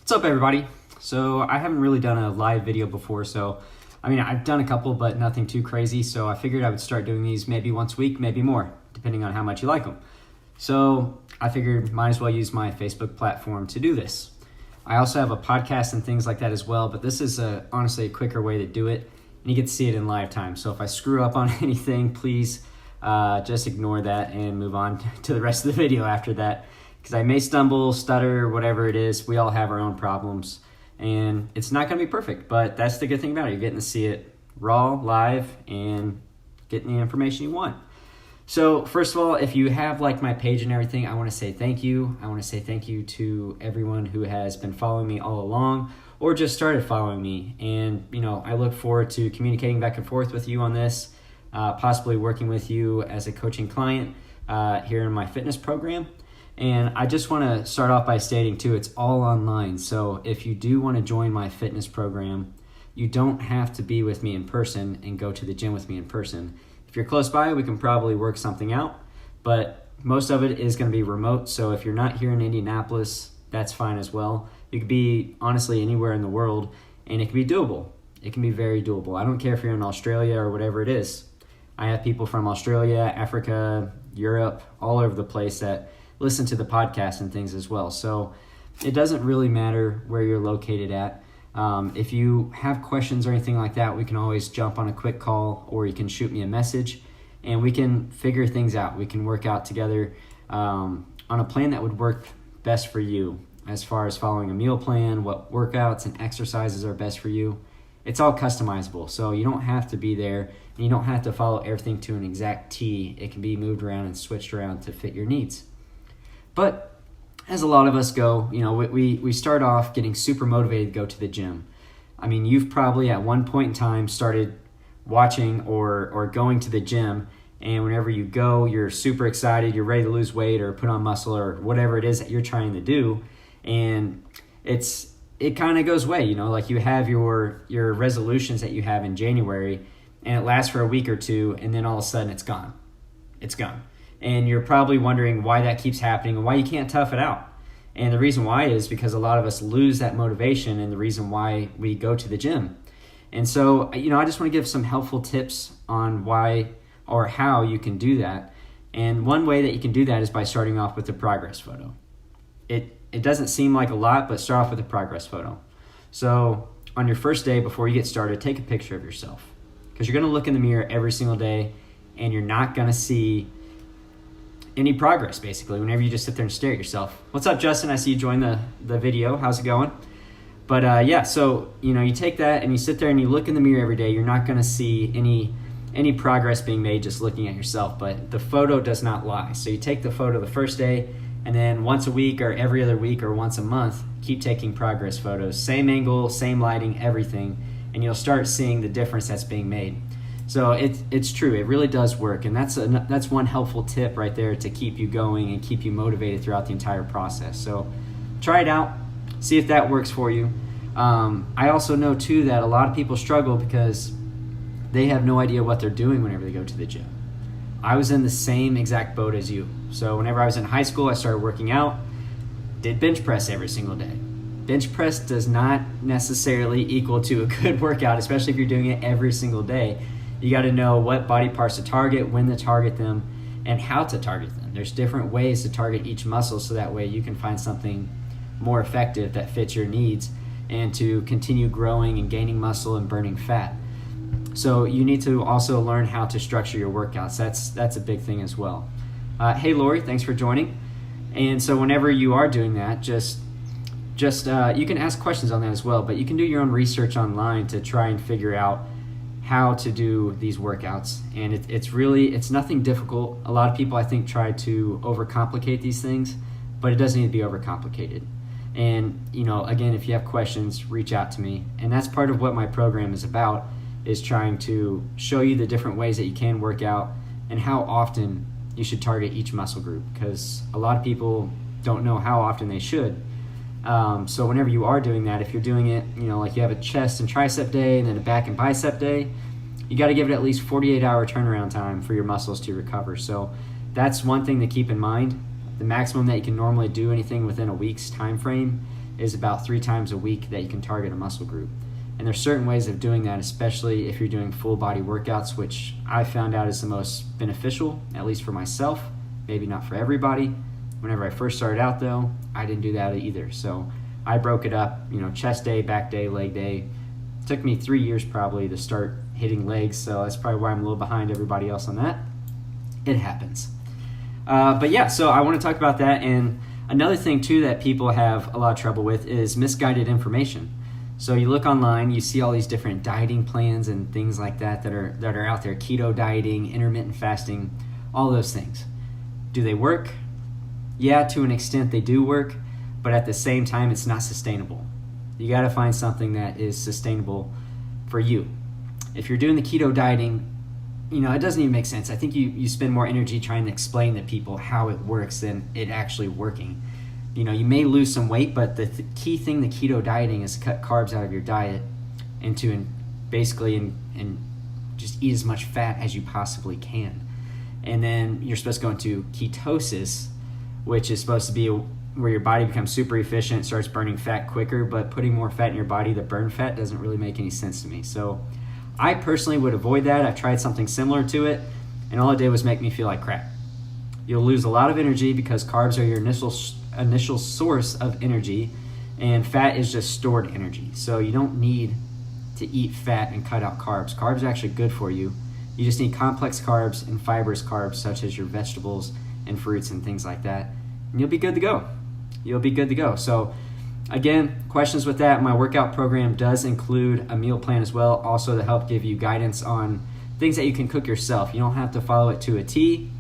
What's up, everybody? So I haven't really done a live video before, I've done a couple, but nothing too crazy, so I figured I would start doing these maybe once a week, maybe more, depending on how much you like them. So I figured might as well use my Facebook platform to do this. I also have a podcast and things like that as well, but this is honestly a quicker way to do it, and you get to see it in live time. So if I screw up on anything, please just ignore that and move on to the rest of the video after that. Because I may stumble, stutter, whatever it is. We all have our own problems, and it's not going to be perfect, but that's the good thing about it. You're getting to see it raw, live, and getting the information you want. So first of all, if you have liked my page and everything, I want to say thank you. I want to say thank you to everyone who has been following me all along or just started following me. And, I look forward to communicating back and forth with you on this, possibly working with you as a coaching client here in my fitness program. And I just want to start off by stating too, it's all online. So if you do want to join my fitness program, you don't have to be with me in person and go to the gym with me in person. If you're close by, we can probably work something out, but most of it is going to be remote. So if you're not here in Indianapolis, that's fine as well. You could be honestly anywhere in the world, and it can be doable. It can be very doable. I don't care if you're in Australia or whatever it is. I have people from Australia, Africa, Europe, all over the place that listen to the podcast and things as well. So it doesn't really matter where you're located at. If you have questions or anything like that, we can always jump on a quick call, or you can shoot me a message and we can figure things out. We can work out together on a plan that would work best for you as far as following a meal plan, what workouts and exercises are best for you. It's all customizable, so you don't have to be there and you don't have to follow everything to an exact T. It can be moved around and switched around to fit your needs. But as a lot of us go, we start off getting super motivated to go to the gym. I mean, you've probably at one point in time started watching or going to the gym, and whenever you go, you're super excited, you're ready to lose weight or put on muscle or whatever it is that you're trying to do, and it kind of goes away. Like you have your resolutions that you have in January, and it lasts for a week or two, and then all of a sudden it's gone. It's gone. And you're probably wondering why that keeps happening and why you can't tough it out. And the reason why is because a lot of us lose that motivation and the reason why we go to the gym. And so, I just want to give some helpful tips on why or how you can do that. And one way that you can do that is by starting off with a progress photo. It doesn't seem like a lot, but start off with a progress photo. So on your first day before you get started, take a picture of yourself. Because you're going to look in the mirror every single day and you're not going to see any progress, basically, whenever you just sit there and stare at yourself. What's up, Justin? I see you joined the video. How's it going? But so, you take that and you sit there and you look in the mirror every day. You're not going to see any progress being made just looking at yourself, but the photo does not lie. So you take the photo the first day, and then once a week or every other week or once a month, keep taking progress photos. Same angle, same lighting, everything, and you'll start seeing the difference that's being made. So it's true. It really does work, and that's one helpful tip right there to keep you going and keep you motivated throughout the entire process. So try it out, see if that works for you. I also know too that a lot of people struggle because they have no idea what they're doing whenever they go to the gym. I was in the same exact boat as you. So whenever I was in high school, I started working out, did bench press every single day. Bench press does not necessarily equal to a good workout, especially if you're doing it every single day. You got to know what body parts to target, when to target them, and how to target them. There's different ways to target each muscle so that way you can find something more effective that fits your needs and to continue growing and gaining muscle and burning fat. So you need to also learn how to structure your workouts. That's a big thing as well. Hey, Lori, thanks for joining. And so whenever you are doing that, just you can ask questions on that as well, but you can do your own research online to try and figure out how to do these workouts. And it's nothing difficult. A lot of people, I think, try to overcomplicate these things, but it doesn't need to be overcomplicated. And, again, if you have questions, reach out to me. And that's part of what my program is about, is trying to show you the different ways that you can work out and how often you should target each muscle group, because a lot of people don't know how often they should. So whenever you are doing that, if you're doing it, like you have a chest and tricep day and then a back and bicep day, you got to give it at least 48-hour turnaround time for your muscles to recover. So that's one thing to keep in mind. The maximum that you can normally do anything within a week's time frame is about 3 times a week that you can target a muscle group. And there's certain ways of doing that, especially if you're doing full body workouts, which I found out is the most beneficial, at least for myself, maybe not for everybody. Whenever I first started out though, I didn't do that either. So I broke it up, chest day, back day, leg day. It took me 3 years probably to start hitting legs, so that's probably why I'm a little behind everybody else on that. It happens. But yeah, so I want to talk about that. And another thing too that people have a lot of trouble with is misguided information. So you look online, you see all these different dieting plans and things like that are out there, keto dieting, intermittent fasting, all those things. Do they work? Yeah, to an extent they do work, but at the same time it's not sustainable. You got to find something that is sustainable for you. If you're doing the keto dieting, it doesn't even make sense. I think you spend more energy trying to explain to people how it works than it actually working. You may lose some weight, but the key thing to keto dieting is to cut carbs out of your diet and just eat as much fat as you possibly can. And then you're supposed to go into ketosis, which is supposed to be where your body becomes super efficient, starts burning fat quicker, but putting more fat in your body to burn fat doesn't really make any sense to me. So I personally would avoid that. I've tried something similar to it, and all it did was make me feel like crap. You'll lose a lot of energy because carbs are your initial source of energy, and fat is just stored energy. So you don't need to eat fat and cut out carbs. Carbs are actually good for you. You just need complex carbs and fibrous carbs such as your vegetables and fruits and things like that, and you'll be good to go. So again, questions with that, my workout program does include a meal plan as well, also to help give you guidance on things that you can cook yourself. You don't have to follow it to a T.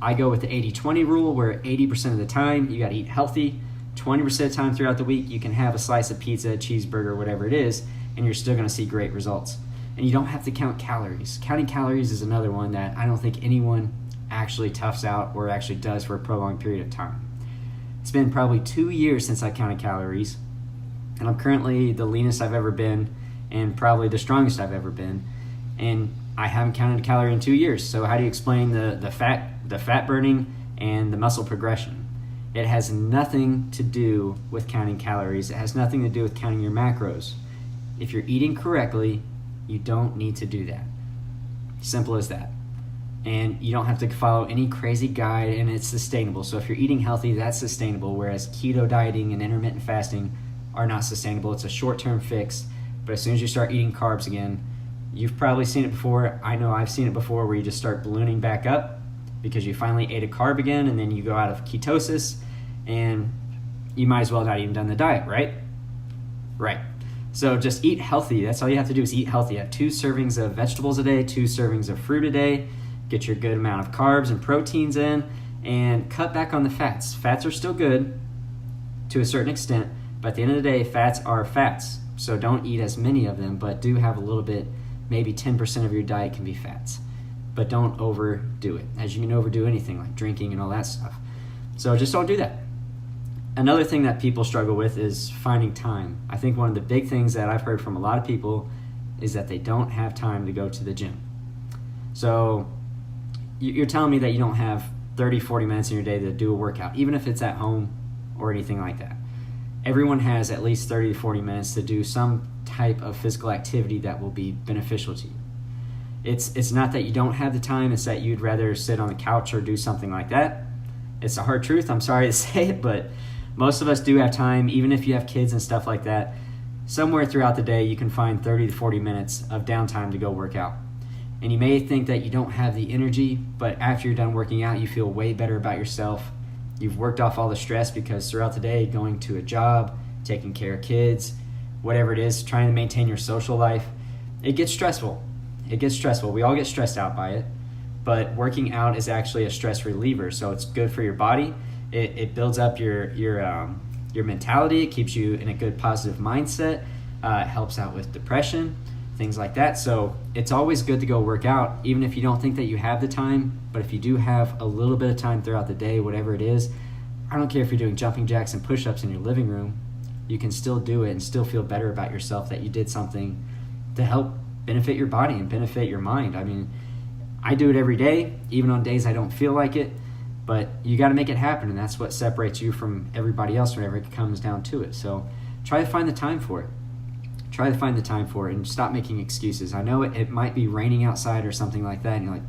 I go with the 80-20 rule, where 80% of the time you got to eat healthy. 20% of the time throughout the week you can have a slice of pizza, cheeseburger, whatever it is, and you're still going to see great results. And you don't have to count calories. Counting calories is another one that I don't think anyone actually toughs out or actually does for a prolonged period of time. It's been probably 2 years since I counted calories, and I'm currently the leanest I've ever been and probably the strongest I've ever been, and I haven't counted a calorie in 2 years. So how do you explain the fat burning and the muscle progression? It has nothing to do with counting calories. It has nothing to do with counting your macros. If you're eating correctly, you don't need to do that. Simple as that. And you don't have to follow any crazy guide, and it's sustainable. So if you're eating healthy, that's sustainable, whereas keto dieting and intermittent fasting are not sustainable. It's a short-term fix, but as soon as you start eating carbs again, you've probably seen it before. I know I've seen it before, where you just start ballooning back up because you finally ate a carb again, and then you go out of ketosis, and you might as well not even done the diet, right? Right. So just eat healthy. That's all you have to do is eat healthy. Have 2 servings of vegetables a day, 2 servings of fruit a day. Get your good amount of carbs and proteins in, and cut back on the fats. Fats are still good to a certain extent, but at the end of the day, fats are fats. So don't eat as many of them, but do have a little bit, maybe 10% of your diet can be fats. But don't overdo it, as you can overdo anything like drinking and all that stuff. So just don't do that. Another thing that people struggle with is finding time. I think one of the big things that I've heard from a lot of people is that they don't have time to go to the gym. So you're telling me that you don't have 30, 40 minutes in your day to do a workout, even if it's at home or anything like that. Everyone has at least 30 to 40 minutes to do some type of physical activity that will be beneficial to you. It's not that you don't have the time, it's that you'd rather sit on the couch or do something like that. It's a hard truth, I'm sorry to say it, but most of us do have time, even if you have kids and stuff like that. Somewhere throughout the day you can find 30 to 40 minutes of downtime to go work out. And you may think that you don't have the energy, but after you're done working out, you feel way better about yourself. You've worked off all the stress because throughout the day, going to a job, taking care of kids, whatever it is, trying to maintain your social life, it gets stressful. We all get stressed out by it, but working out is actually a stress reliever. So it's good for your body. It builds up your mentality. It keeps you in a good positive mindset. It helps out with depression, things like that. So it's always good to go work out, even if you don't think that you have the time. But if you do have a little bit of time throughout the day, whatever it is, I don't care if you're doing jumping jacks and push-ups in your living room, you can still do it and still feel better about yourself that you did something to help benefit your body and benefit your mind. I mean, I do it every day, even on days I don't feel like it, but you got to make it happen, and that's what separates you from everybody else whenever it comes down to it. So try to find the time for it. Try to find the time for it and stop making excuses. I know it might be raining outside or something like that, and you're like,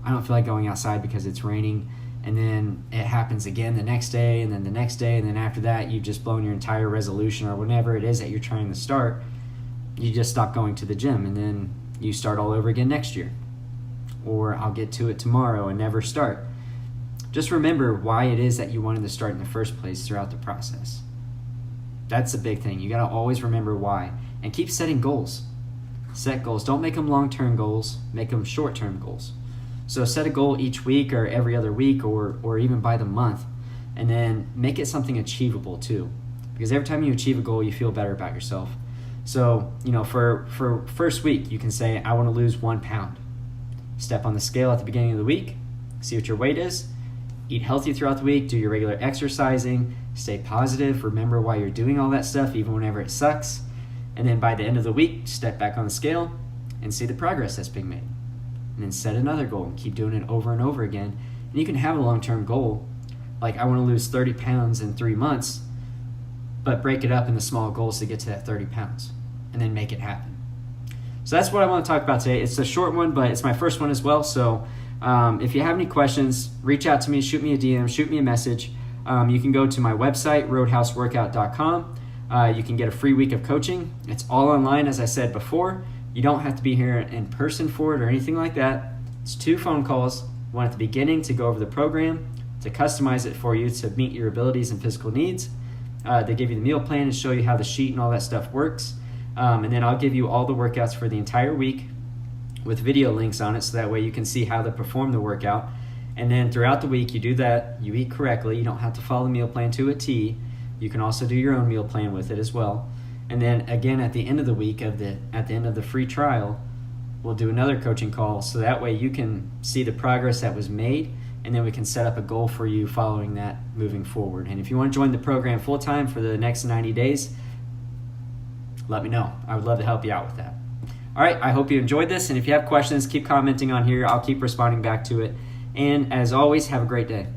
I don't feel like going outside because it's raining, and then it happens again the next day, and then the next day, and then after that, you've just blown your entire resolution or whatever it is that you're trying to start. You just stop going to the gym, and then you start all over again next year. Or I'll get to it tomorrow and never start. Just remember why it is that you wanted to start in the first place throughout the process. That's the big thing. You got to always remember why. And keep setting goals. Set goals. Don't make them long-term goals. Make them short-term goals. So set a goal each week or every other week or even by the month. And then make it something achievable too. Because every time you achieve a goal, you feel better about yourself. So, for first week, you can say, I want to lose 1 pound. Step on the scale at the beginning of the week. See what your weight is. Eat healthy throughout the week. Do your regular exercising. Stay positive. Remember why you're doing all that stuff, even whenever it sucks. And then by the end of the week, step back on the scale and see the progress that's being made. And then set another goal and keep doing it over and over again. And you can have a long-term goal, like I want to lose 30 pounds in 3 months, but break it up into small goals to get to that 30 pounds and then make it happen. So that's what I want to talk about today. It's a short one, but it's my first one as well. So if you have any questions, reach out to me, shoot me a DM, shoot me a message. You can go to my website, roadhouseworkout.com. You can get a free week of coaching. It's all online, as I said before. You don't have to be here in person for it or anything like that. It's 2 phone calls, one at the beginning to go over the program, to customize it for you to meet your abilities and physical needs. They give you the meal plan and show you how the sheet and all that stuff works. And then I'll give you all the workouts for the entire week with video links on it, so that way you can see how to perform the workout. And then throughout the week, you do that. You eat correctly. You don't have to follow the meal plan to a T. You can also do your own meal plan with it as well. And then again, at the end of the week, at the end of the free trial, we'll do another coaching call, so that way you can see the progress that was made, and then we can set up a goal for you following that moving forward. And if you want to join the program full time for the next 90 days, let me know. I would love to help you out with that. All right, I hope you enjoyed this, and if you have questions, keep commenting on here. I'll keep responding back to it. And as always, have a great day.